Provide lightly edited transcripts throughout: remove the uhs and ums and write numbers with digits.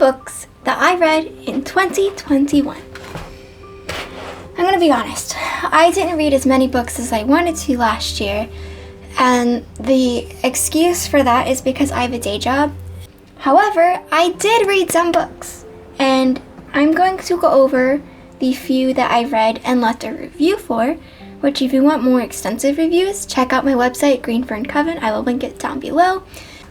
books that I read in 2021. I'm gonna be honest, I didn't read as many books as I wanted to last year, and the excuse for that is because I have a day job. However, I did read some books, and I'm going to go over the few that I read and left a review for, which if you want more extensive reviews, check out my website, Green Fern Coven. I will link it down below.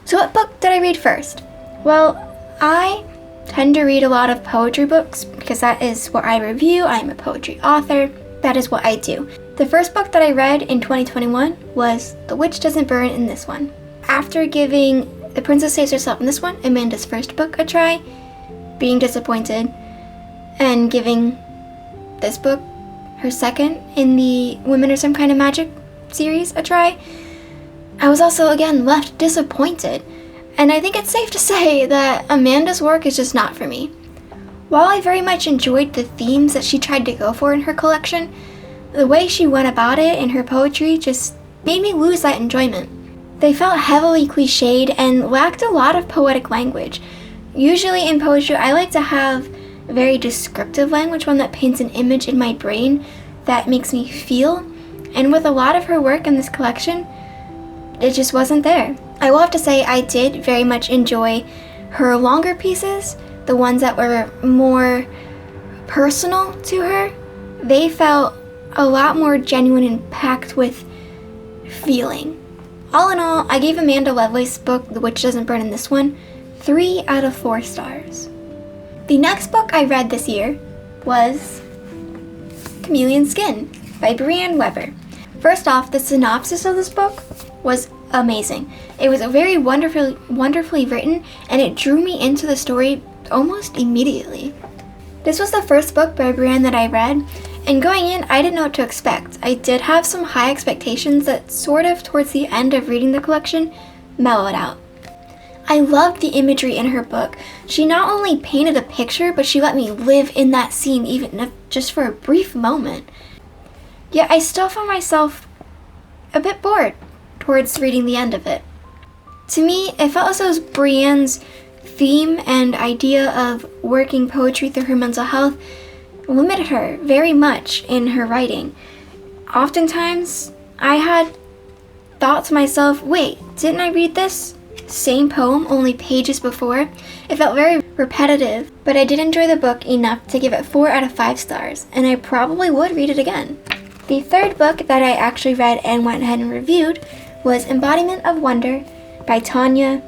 So what book did I read first? Well, I tend to read a lot of poetry books because that is what I review. I'm a poetry author. That is what I do. The first book that I read in 2021 was The Witch Doesn't Burn in this one. After giving The Princess Saves Herself in this one, Amanda's first book, a try, being disappointed, and giving this book, her second in the Women Are Some Kind of Magic series, a try, I was also again left disappointed. And I think it's safe to say that Amanda's work is just not for me. While I very much enjoyed the themes that she tried to go for in her collection, the way she went about it in her poetry just made me lose that enjoyment. They felt heavily cliched and lacked a lot of poetic language. Usually in poetry, I like to have very descriptive language, one that paints an image in my brain that makes me feel. And with a lot of her work in this collection, it just wasn't there. I will have to say I did very much enjoy her longer pieces, the ones that were more personal to her. They felt a lot more genuine and packed with feeling. All in all, I gave Amanda Lovelace's book, The Witch Doesn't Burn in this one, 3 out of 4 stars. The next book I read this year was Chameleon Skin by Brianne Weber. First off, the synopsis of this book was amazing. It was very wonderfully written, and it drew me into the story almost immediately. This was the first book by Brianne that I read, and going in, I didn't know what to expect. I did have some high expectations that sort of, towards the end of reading the collection, mellowed out. I loved the imagery in her book. She not only painted a picture, but she let me live in that scene even if just for a brief moment. Yet I still found myself a bit bored towards reading the end of it. To me, it felt as though Brianne's theme and idea of working poetry through her mental health limited her very much in her writing. Oftentimes, I had thought to myself, wait, didn't I read this same poem only pages before? It felt very repetitive, but I did enjoy the book enough to give it 4 out of 5 stars, and I probably would read it again. The third book that I actually read and went ahead and reviewed was Embodiment of Wonder by Tanya.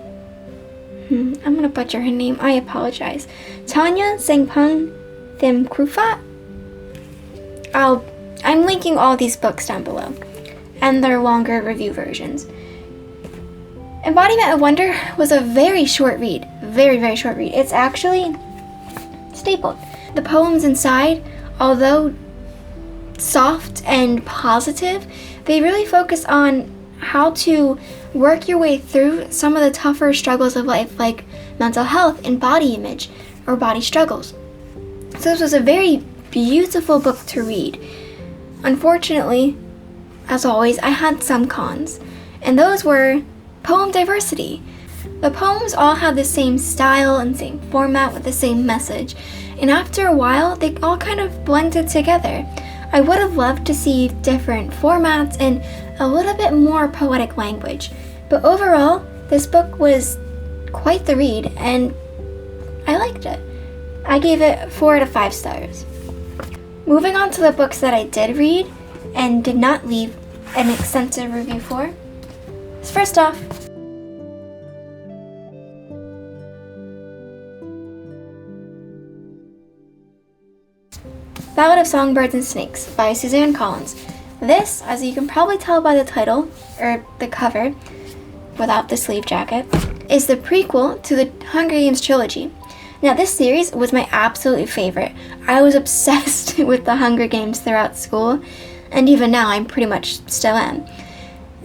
I'm gonna butcher her name, I apologize. Tanya Sengpung Thimkrufat. I'm linking all these books down below, and their longer review versions. Embodiment of Wonder was a very short read, very short read. It's actually stapled. The poems inside, although soft and positive, they really focus on how to work your way through some of the tougher struggles of life, like mental health and body image or body struggles. So this was a very beautiful book to read. Unfortunately, as always, I had some cons, and those were poem diversity. The poems all had the same style and same format with the same message, and after a while, they all kind of blended together. I would have loved to see different formats and a little bit more poetic language, but overall, this book was quite the read, and I liked it. I gave it 4 out of 5 stars. Moving on to the books that I did read and did not leave an extensive review for. First off, Ballad of Songbirds and Snakes by Suzanne Collins. This, as you can probably tell by the title, or the cover, without the sleeve jacket, is the prequel to the Hunger Games trilogy. Now, this series was my absolute favorite. I was obsessed with the Hunger Games throughout school, and even now I pretty much still am.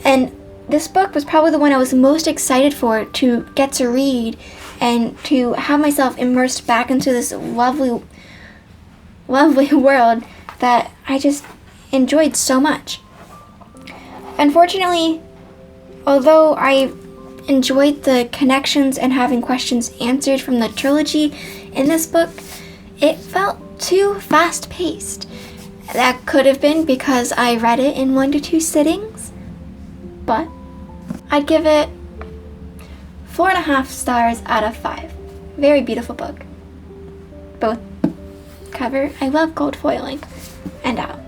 And this book was probably the one I was most excited for to get to read and to have myself immersed back into this lovely world that I just enjoyed so much. Unfortunately, although I enjoyed the connections and having questions answered from the trilogy in this book. It felt too fast-paced. That could have been because I read it in 1 to 2 sittings, but I'd give it 4.5 stars out of 5. Very beautiful book. Both cover. I love gold foiling. And out.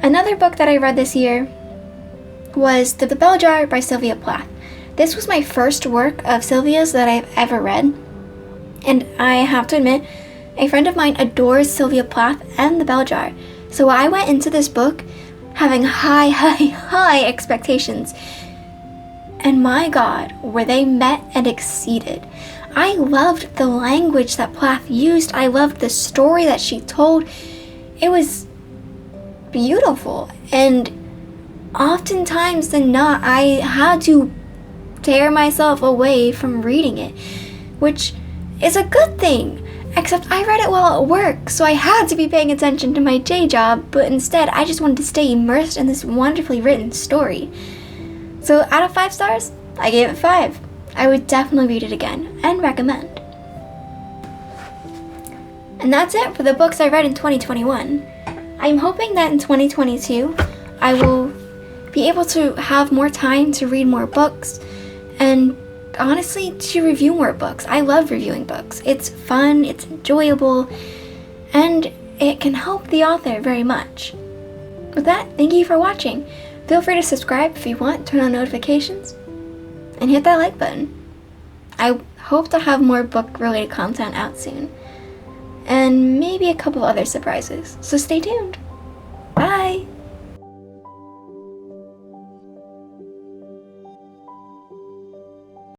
Another book that I read this year was The Bell Jar by Sylvia Plath. This was my first work of Sylvia's that I've ever read. And I have to admit, a friend of mine adores Sylvia Plath and The Bell Jar. So I went into this book having high expectations. And my God, were they met and exceeded. I loved the language that Plath used. I loved the story that she told. It was beautiful. And oftentimes than not, I had to tear myself away from reading it, which is a good thing. Except I read it while at work, so I had to be paying attention to my day job, but instead I just wanted to stay immersed in this wonderfully written story. So out of 5 stars, I gave it 5. I would definitely read it again and recommend. And that's it for the books I read in 2021. I'm hoping that in 2022, I will be able to have more time to read more books and honestly to review more books. I love reviewing books. It's fun, it's enjoyable, and it can help the author very much. With that, thank you for watching. Feel free to subscribe if you want, turn on notifications, and hit that like button. I hope to have more book-related content out soon, and maybe a couple other surprises, so stay tuned. Bye!